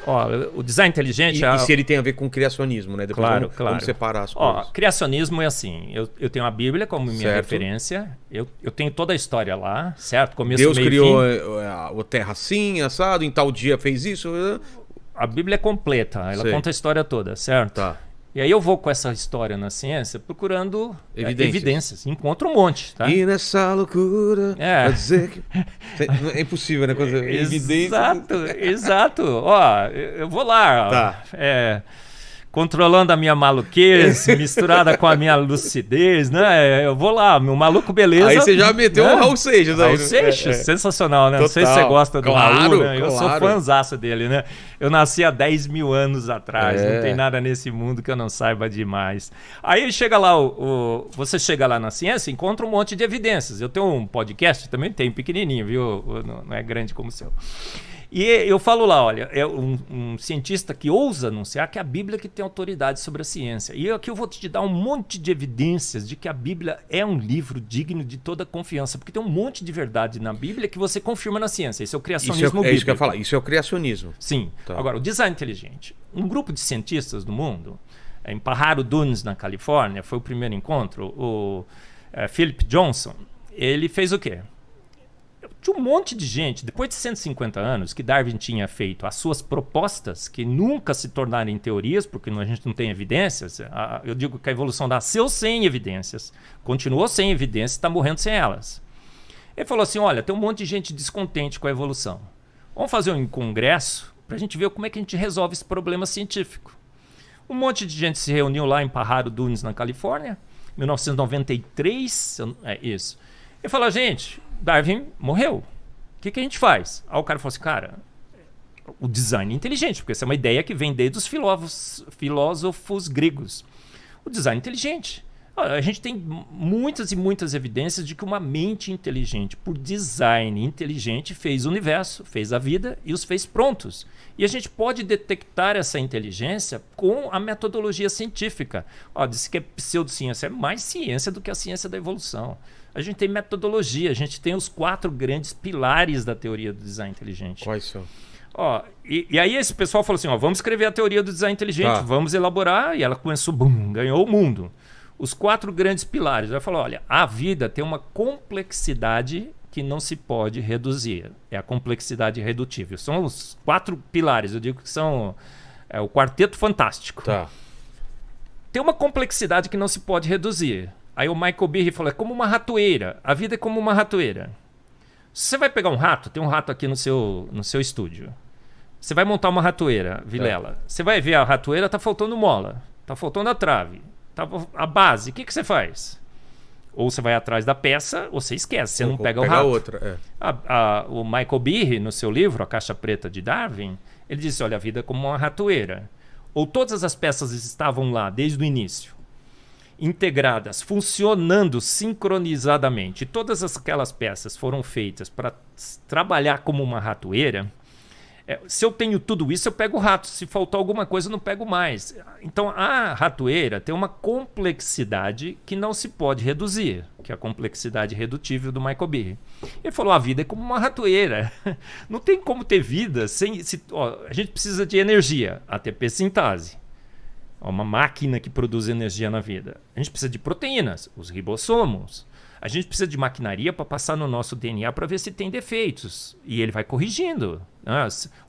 Ó, o design inteligente... E se ele tem a ver com criacionismo, né? Depois claro. Vamos separar as coisas. Ó, criacionismo é assim, eu tenho a Bíblia como minha certo. referência, eu tenho toda a história lá, certo? Começo, Deus meio, criou fim. a terra assim, assado, em tal dia fez isso. A Bíblia é completa, ela conta a história toda, certo? Tá. E aí eu vou com essa história na ciência procurando evidências. Encontro um monte, tá? E nessa loucura, vai dizer que... É impossível, né? Coisa evidência. Exato. Ó, eu vou lá. Tá. Controlando a minha maluquice, misturada com a minha lucidez, né? Eu vou lá, meu maluco beleza. Aí você já meteu o Raul Seixas aí. Raul Seixas, sensacional, né? Total. Não sei se você gosta do Raul, né? Eu sou claro. fãzaço dele, né? Eu nasci há 10 mil anos atrás, não tem nada nesse mundo que eu não saiba demais. Aí chega lá, você chega lá na ciência e encontra um monte de evidências. Eu tenho um podcast, também tem, pequenininho, viu? Não é grande como o seu. E eu falo lá, olha, é um cientista que ousa anunciar que é a Bíblia que tem autoridade sobre a ciência. E aqui eu vou te dar um monte de evidências de que a Bíblia é um livro digno de toda confiança, porque tem um monte de verdade na Bíblia que você confirma na ciência. Esse é o criacionismo bíblico. É isso que eu ia falar, isso é o criacionismo. Sim. Tá. Agora, o design inteligente. Um grupo de cientistas do mundo, em Pajaro Dunes, na Califórnia, foi o primeiro encontro, o Philip Johnson, ele fez o quê? Tinha um monte de gente, depois de 150 anos, que Darwin tinha feito as suas propostas, que nunca se tornaram em teorias, porque a gente não tem evidências. Eu digo que a evolução nasceu sem evidências, continuou sem evidências e está morrendo sem elas. Ele falou assim, olha, tem um monte de gente descontente com a evolução. Vamos fazer um congresso para a gente ver como é que a gente resolve esse problema científico. Um monte de gente se reuniu lá em Pajaro Dunes, na Califórnia, 1993, é isso. Ele falou, gente... Darwin morreu. O que a gente faz? Aí o cara falou assim, cara, o design inteligente, porque essa é uma ideia que vem desde os filósofos gregos. O design inteligente. A gente tem muitas e muitas evidências de que uma mente inteligente, por design inteligente, fez o universo, fez a vida e os fez prontos. E a gente pode detectar essa inteligência com a metodologia científica. Diz que a pseudociência é mais ciência do que a ciência da evolução. A gente tem metodologia, a gente tem os 4 grandes pilares da teoria do design inteligente. Quais são? E aí esse pessoal falou assim, vamos escrever a teoria do design inteligente, vamos elaborar, e ela começou, ganhou o mundo. Os 4 grandes pilares. Ela falou, olha, a vida tem uma complexidade que não se pode reduzir. É a complexidade redutível. São os 4 pilares, eu digo que são o quarteto fantástico. Tá. Tem uma complexidade que não se pode reduzir. Aí o Michael Behe falou, é como uma ratoeira. A vida é como uma ratoeira. Se você vai pegar um rato, tem um rato aqui no seu estúdio. Você vai montar uma ratoeira, Vilela. Você vai ver a ratoeira, tá faltando mola, tá faltando a trave, tá a base. O que você faz? Ou você vai atrás da peça, ou você esquece, você não pega o rato. Outra, o Michael Behe, no seu livro, A Caixa Preta de Darwin, ele disse, olha, a vida é como uma ratoeira. Ou todas as peças estavam lá desde o início, integradas, funcionando sincronizadamente. Todas aquelas peças foram feitas para trabalhar como uma ratoeira. Se eu tenho tudo isso, eu pego o rato. Se faltar alguma coisa, eu não pego mais. Então, a ratoeira tem uma complexidade que não se pode reduzir, que é a complexidade redutível do Michael Behe. Ele falou, a vida é como uma ratoeira. Não tem como ter vida sem... a gente precisa de energia, ATP sintase. Uma máquina que produz energia na vida. A gente precisa de proteínas, os ribossomos. A gente precisa de maquinaria para passar no nosso DNA para ver se tem defeitos. E ele vai corrigindo.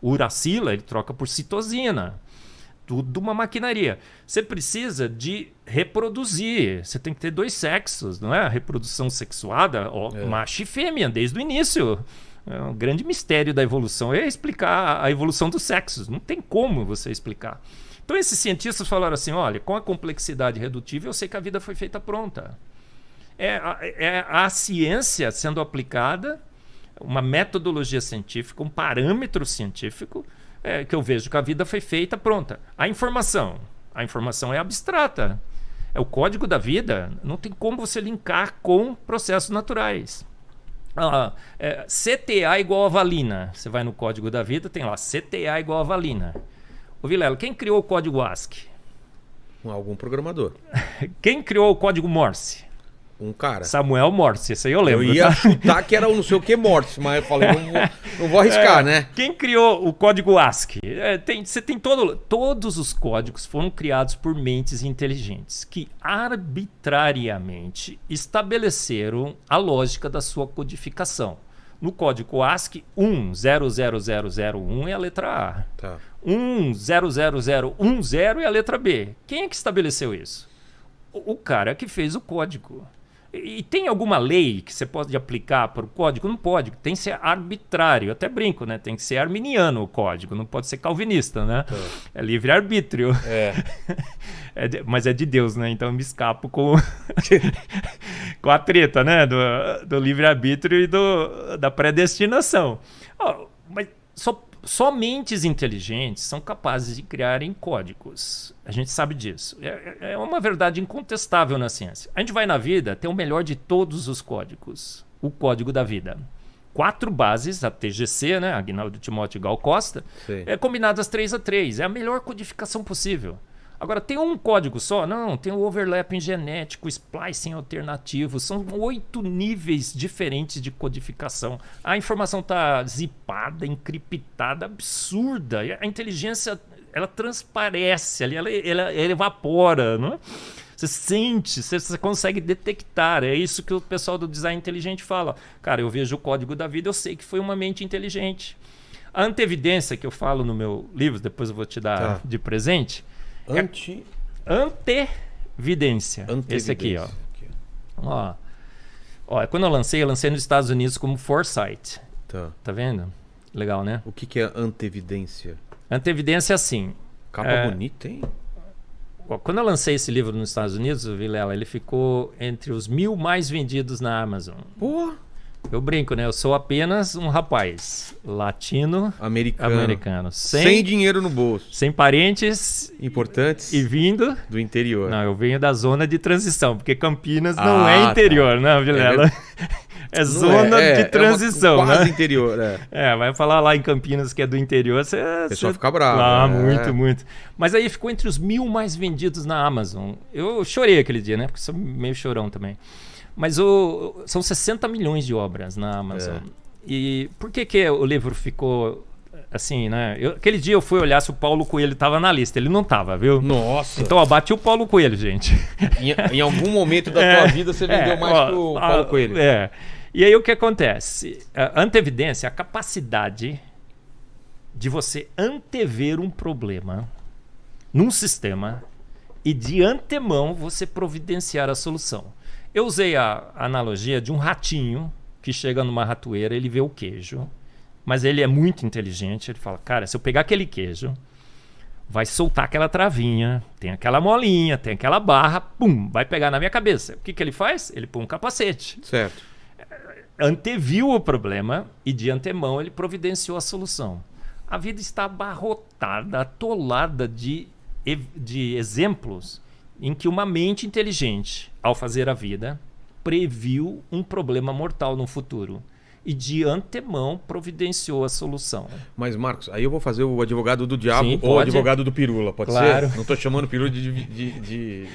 O uracila ele troca por citosina. Tudo uma maquinaria. Você precisa de reproduzir. Você tem que ter 2 sexos, não é? A reprodução sexuada, macho e fêmea, desde o início. O grande mistério da evolução é explicar a evolução dos sexos. Não tem como você explicar. Então esses cientistas falaram assim, olha, com a complexidade redutível eu sei que a vida foi feita pronta. É a ciência sendo aplicada, uma metodologia científica, um parâmetro científico, que eu vejo que a vida foi feita pronta. A informação é abstrata. É o código da vida, não tem como você linkar com processos naturais. CTA igual a valina. Você vai no código da vida, tem lá CTA igual a valina. Ô Vilela, quem criou o código ASCII? Algum programador. Quem criou o código Morse? Um cara. Samuel Morse, esse aí eu lembro. Eu ia chutar que era o não sei o que Morse, mas eu falei, não vou arriscar, né? Quem criou o código ASCII? Você tem todos os códigos foram criados por mentes inteligentes que arbitrariamente estabeleceram a lógica da sua codificação. No código ASCII, 100001 é a letra A. Tá. 100010 é a letra B. Quem é que estabeleceu isso? O cara que fez o código. E tem alguma lei que você pode aplicar para o código? Não pode, tem que ser arbitrário. Eu até brinco, né? Tem que ser arminiano o código, não pode ser calvinista, né? É livre-arbítrio. Mas é de Deus, né? Então eu me escapo com a treta, né? Do livre-arbítrio e da predestinação. Mas só mentes inteligentes são capazes de criarem códigos. A gente sabe disso. É uma verdade incontestável na ciência. A gente vai na vida ter o melhor de todos os códigos. O código da vida. 4 bases, a TGC, né? Aguinaldo Timóteo Gal Costa, combinadas 3-3. É a melhor codificação possível. Agora, tem um código só? Não, tem o overlapping genético, splicing alternativo. São 8 níveis diferentes de codificação. A informação está zipada, encriptada, absurda. A inteligência, ela transparece, ela evapora, não é? Você sente, você consegue detectar. É isso que o pessoal do design inteligente fala. Cara, eu vejo o código da vida, eu sei que foi uma mente inteligente. A antevidência que eu falo no meu livro, depois eu vou te dar de presente... Antevidência. Esse aqui, ó. Quando eu lancei nos Estados Unidos como Foresight. Tá vendo? Legal, né? O que é antevidência? Antevidência é assim. Capa bonita, hein? Quando eu lancei esse livro nos Estados Unidos, Vilela, ele ficou entre os 1000 mais vendidos na Amazon. Pô! Eu brinco, né? Eu sou apenas um rapaz latino-americano. Sem dinheiro no bolso. Sem parentes importantes. E vindo... do interior. Não, eu venho da zona de transição, porque Campinas não é interior, né, Vilela? É zona de transição, quase né? Interior, vai falar lá em Campinas que é do interior, o pessoal fica bravo. Muito. Mas aí ficou entre os 1000 mais vendidos na Amazon. Eu chorei aquele dia, né? Porque sou meio chorão também. Mas são 60 milhões de obras na Amazon. E por que o livro ficou assim, né? Aquele dia eu fui olhar se o Paulo Coelho estava na lista. Ele não estava, viu? Nossa! Então, bati o Paulo Coelho, gente. Em algum momento da tua vida você vendeu mais que o Paulo Coelho. E aí o que acontece? A antevidência é a capacidade de você antever um problema num sistema e de antemão você providenciar a solução. Eu usei a analogia de um ratinho que chega numa ratoeira, ele vê o queijo, mas ele é muito inteligente, ele fala, cara, se eu pegar aquele queijo, vai soltar aquela travinha, tem aquela molinha, tem aquela barra, pum, vai pegar na minha cabeça. O que ele faz? Ele põe um capacete. Certo. Anteviu o problema e de antemão ele providenciou a solução. A vida está abarrotada, atolada de exemplos em que uma mente inteligente, ao fazer a vida, previu um problema mortal no futuro e de antemão providenciou a solução. Mas, Marcos, aí eu vou fazer o advogado do diabo. Sim, ou o advogado do pirula, pode claro. ser? Não estou chamando pirula de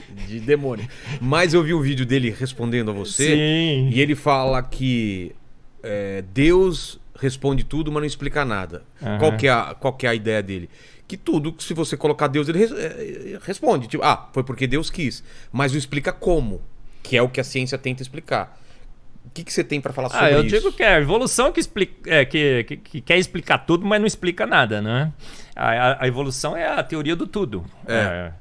demônio. Mas eu vi um vídeo dele respondendo a você. Sim. E ele fala que Deus responde tudo, mas não explica nada. Uhum. Qual que é a ideia dele? Que tudo, se você colocar Deus, ele responde. Tipo, foi porque Deus quis. Mas não explica como, que é o que a ciência tenta explicar. O que você tem para falar sobre isso? Eu digo que é a evolução que quer explicar tudo, mas não explica nada, né? A evolução é a teoria do tudo.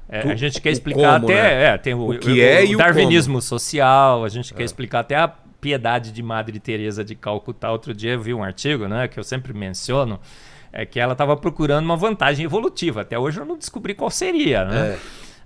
A gente quer explicar como, até... né? Tem o que é e o darwinismo social, a gente quer explicar até a piedade de Madre Teresa de Calcutá. Outro dia eu vi um artigo, né, que eu sempre menciono, que ela estava procurando uma vantagem evolutiva. Até hoje eu não descobri qual seria, né?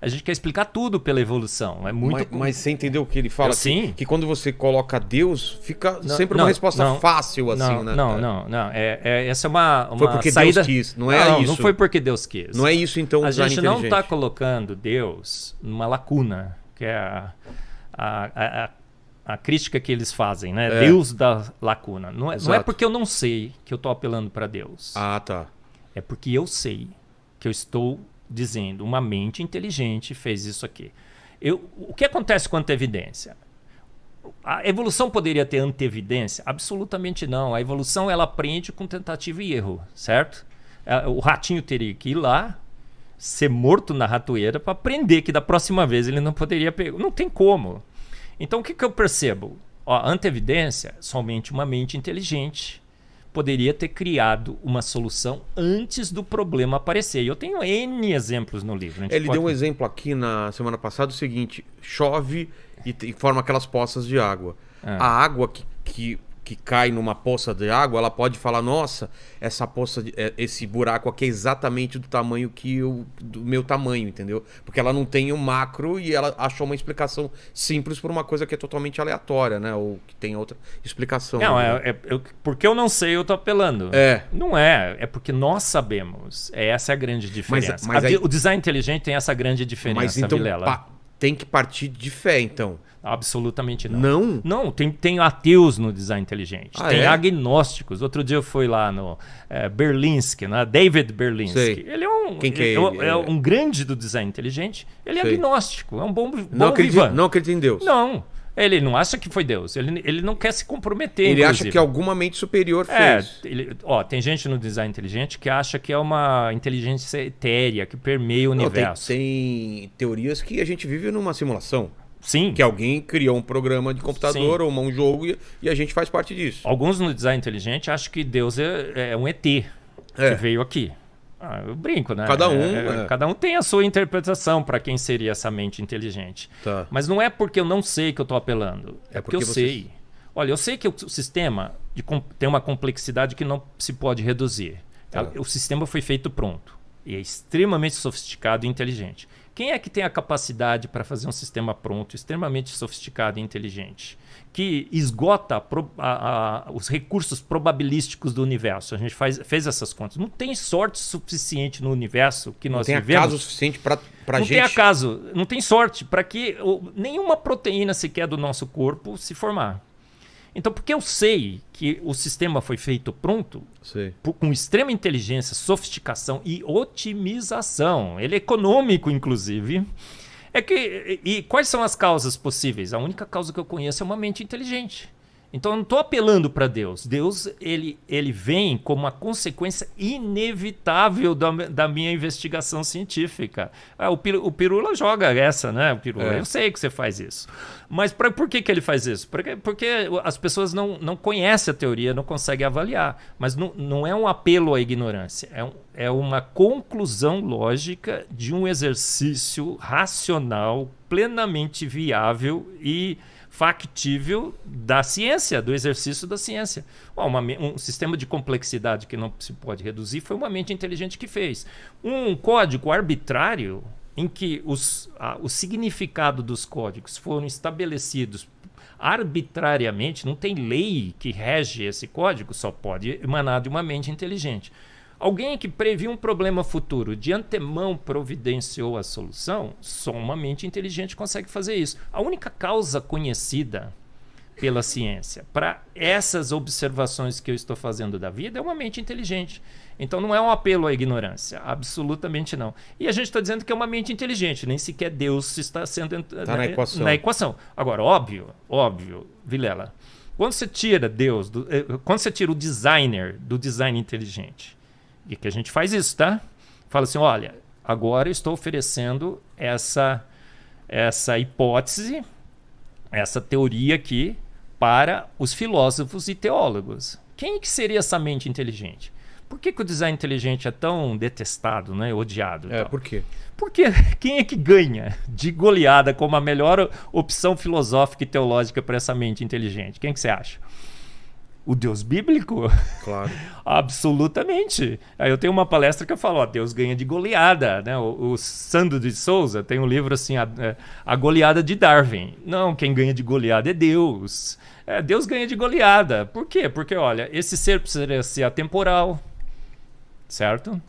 A gente quer explicar tudo pela evolução. É muito... mas você entendeu o que ele fala? Sim. Que quando você coloca Deus, fica sempre uma resposta fácil, assim, né? Não. Essa é uma foi porque saída... Deus quis, não é isso. Não foi porque Deus quis. Não é isso, então, a gente não está colocando Deus numa lacuna, que é a crítica que eles fazem, né? Deus da lacuna. Não é porque eu não sei que eu estou apelando para Deus. Tá. É porque eu sei que eu estou dizendo, uma mente inteligente fez isso aqui. O que acontece com a antevidência? A evolução poderia ter antevidência? Absolutamente não. A evolução ela aprende com tentativa e erro, certo? O ratinho teria que ir lá, ser morto na ratoeira para aprender que da próxima vez ele não poderia pegar. Não tem como. Então o que eu percebo? A antevidência, somente uma mente inteligente poderia ter criado uma solução antes do problema aparecer. E eu tenho N exemplos no livro. Ele deu um exemplo aqui na semana passada, o seguinte: chove e forma aquelas poças de água. A água que cai numa poça de água, ela pode falar, nossa, essa poça, esse buraco aqui é exatamente do tamanho do meu tamanho, entendeu? Porque ela não tem o macro e ela achou uma explicação simples por uma coisa que é totalmente aleatória, né? Ou que tem outra explicação. Não, né? Porque eu não sei, eu tô apelando. Não é porque nós sabemos. Essa é a grande diferença. Mas aí... O design inteligente tem essa grande diferença, mas então, Vilela. Tem que partir de fé, então. Absolutamente não. Não? Não, tem ateus no design inteligente. Tem é? agnósticos. Outro dia eu fui lá no Berlinski, né? David Berlinski. Sei. Ele é um, Quem que é ele? É um grande do design inteligente. Ele é Sei. agnóstico. É um bom Não acredita em Deus. Não. Ele não acha que foi Deus. Ele não quer se comprometer. Ele inclusive. acha que alguma mente superior fez. Tem gente no design inteligente que acha que é uma inteligência etérea que permeia o universo. Tem teorias que a gente vive numa simulação. Sim. Que alguém criou um programa de computador ou um jogo e a gente faz parte disso. Alguns no design inteligente acham que Deus é um ET que veio aqui. Eu brinco, né? Cada um tem a sua interpretação para quem seria essa mente inteligente. Tá. Mas não é porque eu não sei que eu estou apelando. É porque eu sei. Olha, eu sei que o sistema tem uma complexidade que não se pode reduzir. Tá. O sistema foi feito pronto. E é extremamente sofisticado e inteligente. Quem é que tem a capacidade para fazer um sistema pronto, extremamente sofisticado e inteligente, que esgota os recursos probabilísticos do universo? A gente fez essas contas. Não tem sorte suficiente no universo que nós vivemos. Não tem acaso suficiente para gente... Não tem acaso, não tem sorte para que nenhuma proteína sequer do nosso corpo se formar. Então, porque eu sei que o sistema foi feito pronto, com extrema inteligência, sofisticação e otimização, ele é econômico, inclusive, e quais são as causas possíveis? A única causa que eu conheço é uma mente inteligente. Então, eu não estou apelando para Deus. Deus, ele vem como uma consequência inevitável da minha investigação científica. O Pirula joga essa, né? O Pirula, eu sei que você faz isso. Mas por que ele faz isso? Porque as pessoas não conhecem a teoria, não conseguem avaliar. Mas não é um apelo à ignorância. É uma conclusão lógica de um exercício racional, plenamente viável e factível da ciência, do exercício da ciência. Um sistema de complexidade que não se pode reduzir foi uma mente inteligente que fez. Um código arbitrário em que o significado dos códigos foram estabelecidos arbitrariamente, não tem lei que rege esse código, só pode emanar de uma mente inteligente. Alguém que previu um problema futuro, de antemão providenciou a solução, só uma mente inteligente consegue fazer isso. A única causa conhecida pela ciência para essas observações que eu estou fazendo da vida é uma mente inteligente. Então não é um apelo à ignorância, absolutamente não. E a gente está dizendo que é uma mente inteligente, nem sequer Deus está sendo na equação. Agora, óbvio, Vilela, quando você tira Deus, quando você tira o designer do design inteligente, e que a gente faz isso, tá? Fala assim, olha, agora eu estou oferecendo essa hipótese, essa teoria aqui para os filósofos e teólogos. Quem que seria essa mente inteligente? Por que o design inteligente é tão detestado, né? Odiado? Por quê? Porque quem é que ganha de goleada como a melhor opção filosófica e teológica para essa mente inteligente? Quem que você acha? O Deus bíblico? Claro. Absolutamente. Aí eu tenho uma palestra que eu falo, Deus ganha de goleada, né? O Sandro de Souza tem um livro assim, a goleada de Darwin. Não, quem ganha de goleada é Deus. Deus ganha de goleada. Por quê? Porque, olha, esse ser precisaria ser atemporal, certo?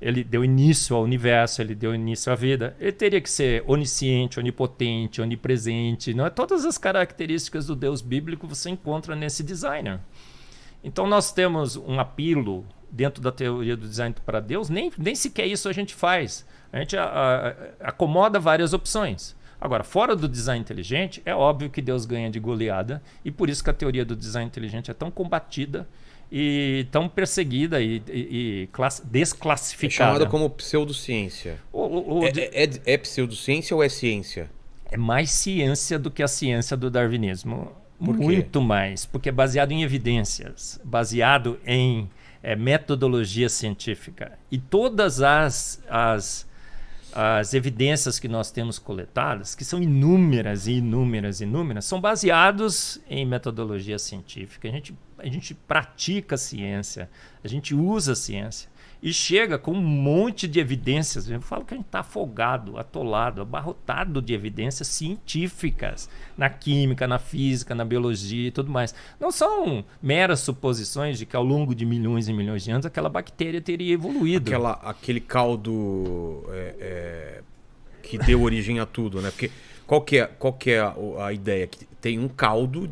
Ele deu início ao universo, ele deu início à vida. Ele teria que ser onisciente, onipotente, onipresente. Não é? Todas as características do Deus bíblico você encontra nesse designer. Então nós temos um apelo dentro da teoria do design para Deus, nem sequer isso a gente faz. A gente acomoda várias opções. Agora, fora do design inteligente, é óbvio que Deus ganha de goleada, e por isso que a teoria do design inteligente é tão combatida e tão perseguida e desclassificada. É chamada como pseudociência. É pseudociência ou é ciência? É mais ciência do que a ciência do darwinismo. Por quê? Muito mais, porque é baseado em evidências, baseado em metodologia científica. E todas as evidências que nós temos coletadas, que são inúmeras e inúmeras, são baseados em metodologia científica. A gente pratica a ciência, a gente usa a ciência e chega com um monte de evidências. Eu falo que a gente está afogado, atolado, abarrotado de evidências científicas na química, na física, na biologia e tudo mais. Não são meras suposições de que ao longo de milhões e milhões de anos aquela bactéria teria evoluído. Aquele caldo que deu origem a tudo, né? Porque qual que é a ideia? Que tem um caldo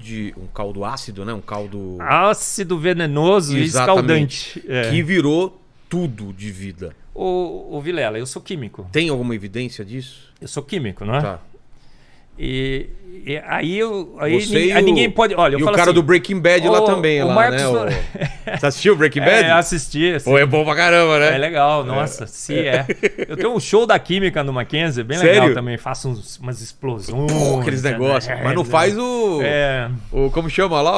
ácido, né? Um caldo ácido venenoso e escaldante. Que virou tudo de vida. Ô Vilela, eu sou químico. Tem alguma evidência disso? Eu sou químico, não é? Tá. E aí ninguém pode. Olha, eu e falo o cara assim, do Breaking Bad lá também, lá, Marcos... né? Você assistiu Breaking Bad? Assisti. Pô, é bom pra caramba, né? É legal, nossa, Eu tenho um show da química no Mackenzie, bem Sério? legal também. Faço umas explosões. Aqueles negócios. Mas não faz o como chama lá?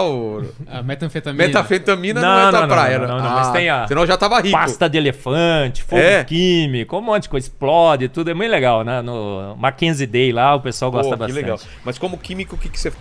A metanfetamina. Metanfetamina não é da praia. Não, mas tem a senão já tava rico. pasta de elefante, fogo químico, um monte de coisa, explode, tudo. É muito legal, né? No Mackenzie Day lá, o pessoal gosta bastante. Que legal. Mas como químico, o que você